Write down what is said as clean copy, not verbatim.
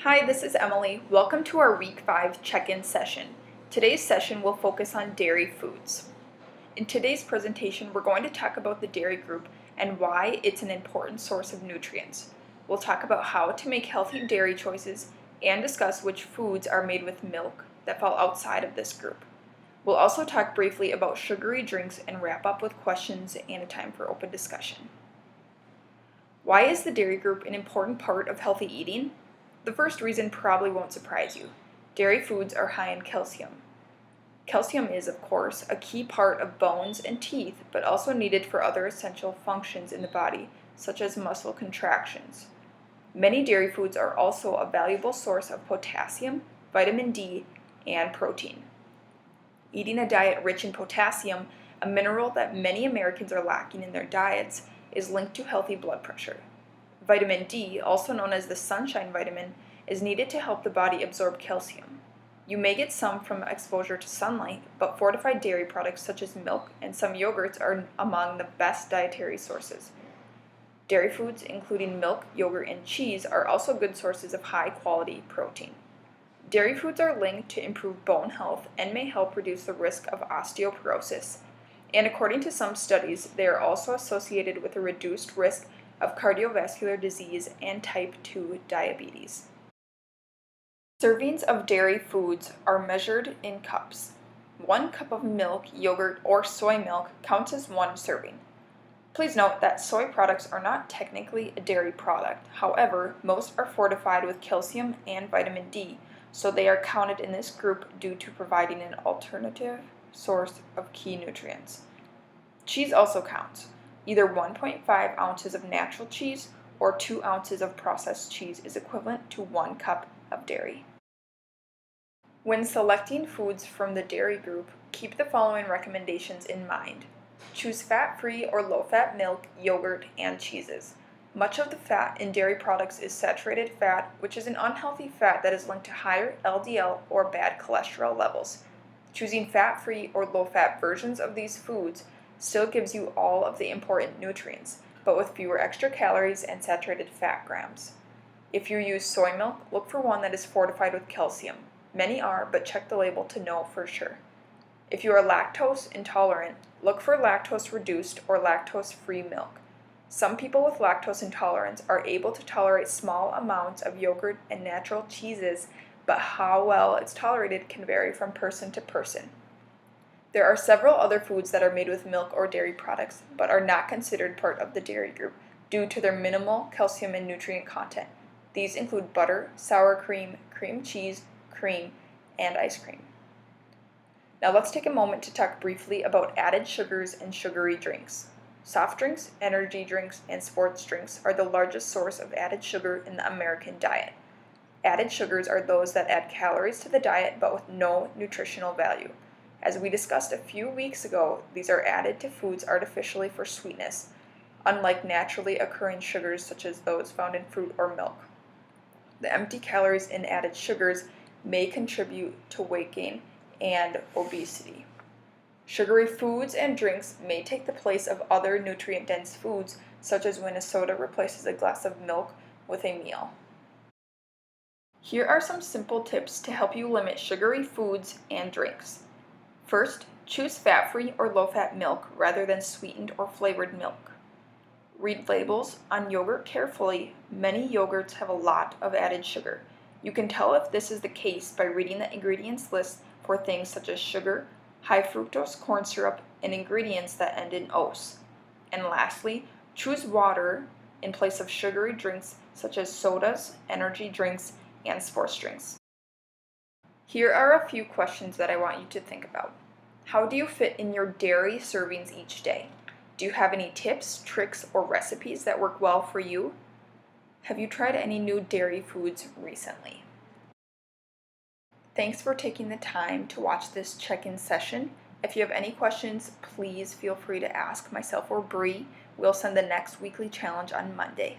Hi, this is Emily. Welcome to our Week 5 check-in session. Today's session will focus on dairy foods. In today's presentation, we're going to talk about the dairy group and why it's an important source of nutrients. We'll talk about how to make healthy dairy choices and discuss which foods are made with milk that fall outside of this group. We'll also talk briefly about sugary drinks and wrap up with questions and a time for open discussion. Why is the dairy group an important part of healthy eating? The first reason probably won't surprise you. Dairy foods are high in calcium. Calcium is, of course, a key part of bones and teeth, but also needed for other essential functions in the body, such as muscle contractions. Many dairy foods are also a valuable source of potassium, vitamin D, and protein. Eating a diet rich in potassium, a mineral that many Americans are lacking in their diets, is linked to healthy blood pressure. Vitamin D, also known as the sunshine vitamin, is needed to help the body absorb calcium. You may get some from exposure to sunlight, but fortified dairy products such as milk and some yogurts are among the best dietary sources. Dairy foods, including milk, yogurt, and cheese, are also good sources of high-quality protein. Dairy foods are linked to improved bone health and may help reduce the risk of osteoporosis. And according to some studies, they are also associated with a reduced risk of cardiovascular disease and type 2 diabetes. Servings of dairy foods are measured in cups. 1 cup of milk, yogurt, or soy milk counts as 1 serving. Please note that soy products are not technically a dairy product. However, most are fortified with calcium and vitamin D, so they are counted in this group due to providing an alternative source of key nutrients. Cheese also counts. Either 1.5 ounces of natural cheese or 2 ounces of processed cheese is equivalent to 1 cup of dairy. When selecting foods from the dairy group, keep the following recommendations in mind. Choose fat-free or low-fat milk, yogurt, and cheeses. Much of the fat in dairy products is saturated fat, which is an unhealthy fat that is linked to higher LDL or bad cholesterol levels. Choosing fat-free or low-fat versions of these foods still gives you all of the important nutrients, but with fewer extra calories and saturated fat grams. If you use soy milk, look for one that is fortified with calcium. Many are, but check the label to know for sure. If you are lactose intolerant, look for lactose-reduced or lactose-free milk. Some people with lactose intolerance are able to tolerate small amounts of yogurt and natural cheeses, but how well it's tolerated can vary from person to person. There are several other foods that are made with milk or dairy products, but are not considered part of the dairy group due to their minimal calcium and nutrient content. These include butter, sour cream, cream cheese, cream, and ice cream. Now let's take a moment to talk briefly about added sugars and sugary drinks. Soft drinks, energy drinks, and sports drinks are the largest source of added sugar in the American diet. Added sugars are those that add calories to the diet but with no nutritional value. As we discussed a few weeks ago, these are added to foods artificially for sweetness, unlike naturally occurring sugars such as those found in fruit or milk. The empty calories in added sugars may contribute to weight gain and obesity. Sugary foods and drinks may take the place of other nutrient-dense foods, such as when a soda replaces a glass of milk with a meal. Here are some simple tips to help you limit sugary foods and drinks. First, choose fat-free or low-fat milk rather than sweetened or flavored milk. Read labels on yogurt carefully. Many yogurts have a lot of added sugar. You can tell if this is the case by reading the ingredients list for things such as sugar, high fructose corn syrup, and ingredients that end in ose. And lastly, choose water in place of sugary drinks such as sodas, energy drinks, and sports drinks. Here are a few questions that I want you to think about. How do you fit in your dairy servings each day? Do you have any tips, tricks, or recipes that work well for you? Have you tried any new dairy foods recently? Thanks for taking the time to watch this check-in session. If you have any questions, please feel free to ask myself or Bree. We'll send the next weekly challenge on Monday.